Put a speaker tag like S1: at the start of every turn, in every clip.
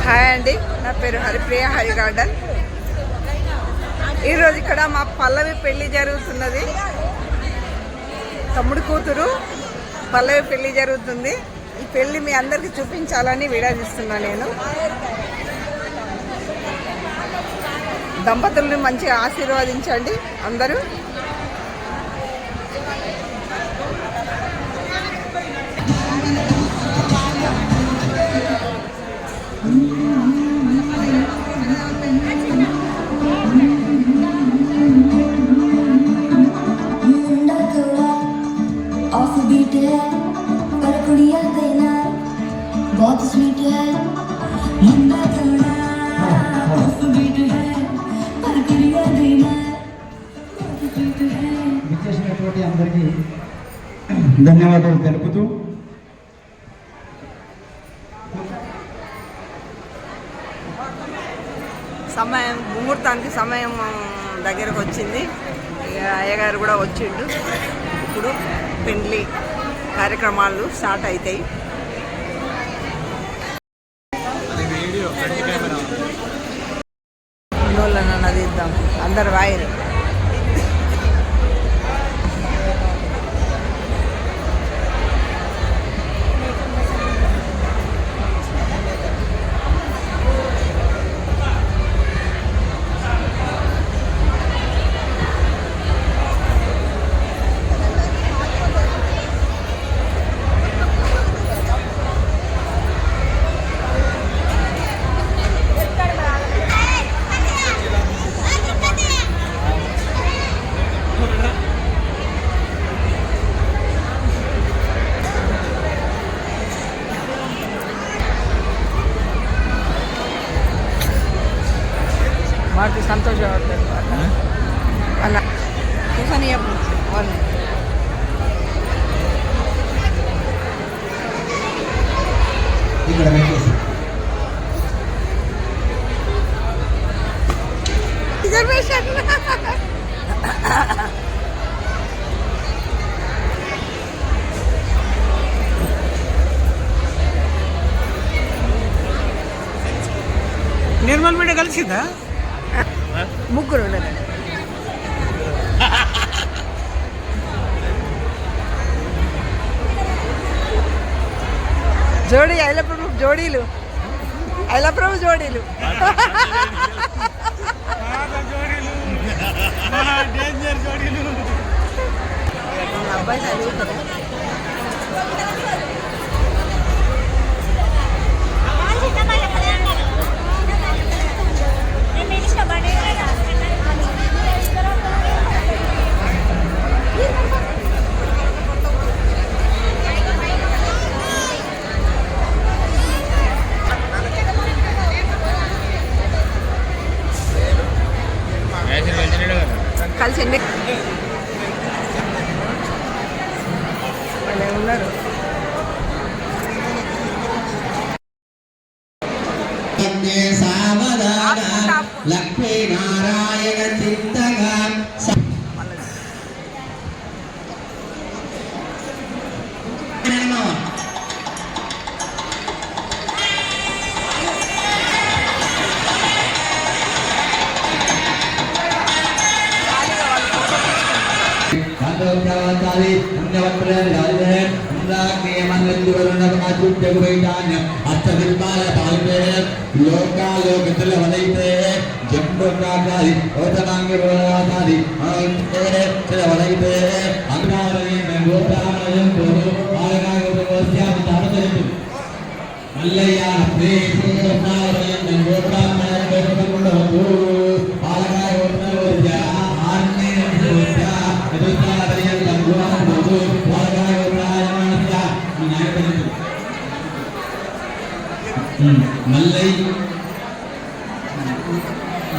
S1: Hi అండి, నా పేరు హరిప్రియ హరి గార్డెన్. ఈరోజు ఇక్కడ మా పల్లవి పెళ్లి జరుగుతున్నది. తమ్ముడు కూతురు పల్లవి పెళ్లి జరుగుతుంది. ఈ పెళ్లి మీ అందరికీ చూపించాలని విడాదిస్తున్నా. నేను దంపతుల్ని మంచిగా ఆశీర్వదించండి అందరూ.
S2: बहुत स्वीट है मुंडा थोड़ा स्वीट है पर करिया देना बहुत स्वीट है.
S3: విచ్చేసినటువంటి అందరికీ ధన్యవాదాలు తెలుపుతూ
S1: సమయం ముహూర్తానికి సమయం దగ్గరకు వచ్చింది. అయ్యగారు కూడా వచ్చిండు. ఇప్పుడు పెళ్లి కార్యక్రమాలు స్టార్ట్ అవుతాయి. నది ఇద్దాం అందరు వాయరు. మాకు సంతోషం అలా చూసాను వాళ్ళు రిజర్వేషన్
S3: నిర్మల్ మీడియా కలిసిందా?
S1: ముగ్గురు ఉండదు. జోడీ ఐలప్రభు జోడీలు అబ్బాయి చదువుతారా? కలిసి ఉన్నారు.
S3: లక్ష్మీ నారాయణ చిత్తగా లోకాలోకైతే జంబోకాలి ఓతనాంగి బోలాలి వలైతే అంగారయం గోపాలయం మల్లయ్య ప్రేమ గోపాలయం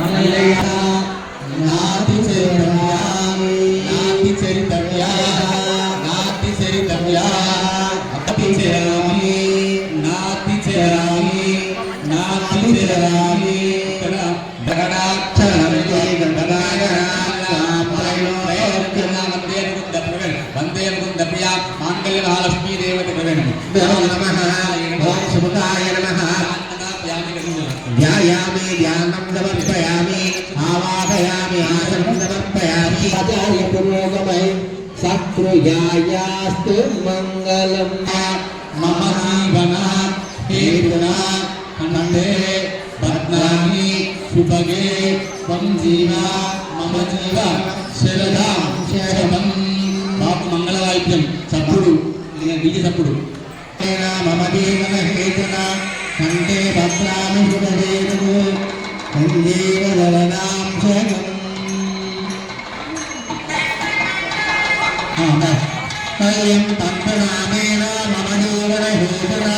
S3: మల్లయ్య నాతి చరితవ్యా నాతి చరితవ్యా అతి చేరామి నాతి చేరామి నాతి చేరామి దగడాక్షరమే గంధనాయ వందే కుందప్రియా మాంగళ్య మహాలక్ష్మీ దేవత ప్రవేణం. ఓం శుభకాయ నమః. ధ్యాయామి ధ్యానం సమర్పయామి ఆవాహయామి ఆసనం సమర్పయామి ఆచార్య పురోగమై సకృయాయాస్తు మంగళం మమ జీవన హేతునా ఖండే పద్నాని శుభగే త్వం జీవ మమ జీవ శరదాం శరణం బాపు మంగళవాయిద్యం చప్పుడు డీజే చప్పుడు మమ జీవన హేతున ఖండే భద్రామి శుభగే సంజీవ శరణాం శరణం అయం తంత్రనామేన మమ జీవన హేతునా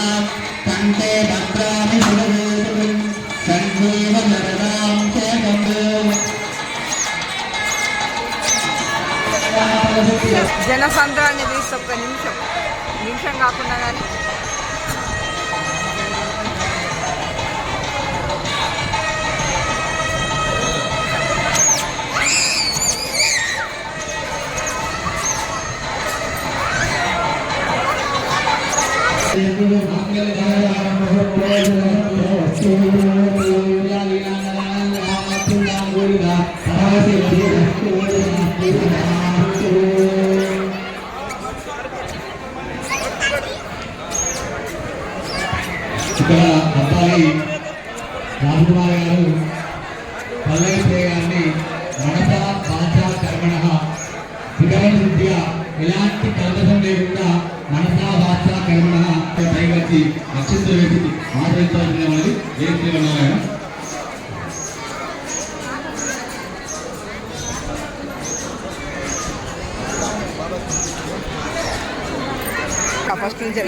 S3: కంఠే భద్రామి శుభగే సంజీవ శరణాం శరణం
S1: జనసంద్రాన్ని తీసి ఒక్క నిమిషం కాకుండా కానీ
S3: ఇక్కడ అబ్బాయి రాజకుమార్ గారు పల్లవి గారిని మనస వాచ కర్మణ విగరణ శుద్ధిగా ఎలాంటి కల్పసం లేకుండా మనసా వాచ కర్మణ పైవచ్చి నక్షత్ర వేసి ఆదరించాల్సిన వాళ్ళని ఏ శ్రీవన్నారాయణ
S1: ఫస్ట్ నుంచి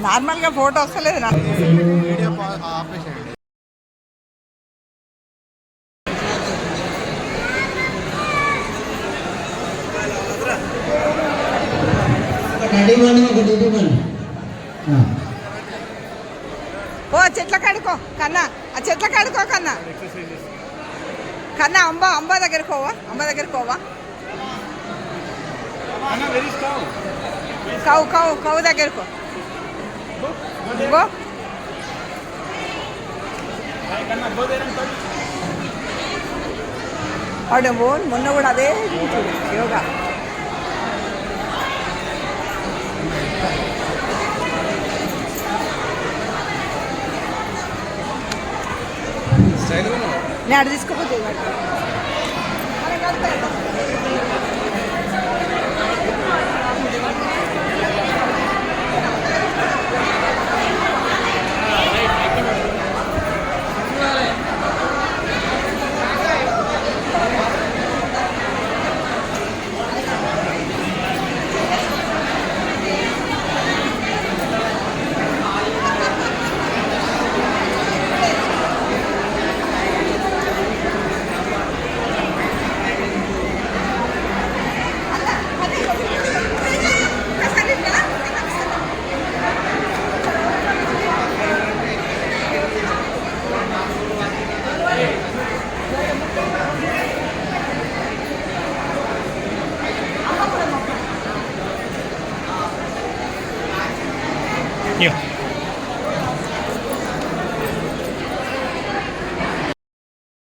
S1: నార్మల్గా ఫోటో వస్తలేదు నాకు ఓ చెట్ల కాడుకో కన్నా ఆ చెట్ల కాడుకో కన్నా కన్నా అంబ దగ్గరికి పోవా కవు దగ్గరకు గో వాడు మొన్న కూడా అదే యోగా నేను అటు తీసుకోపోతే
S4: Yeah.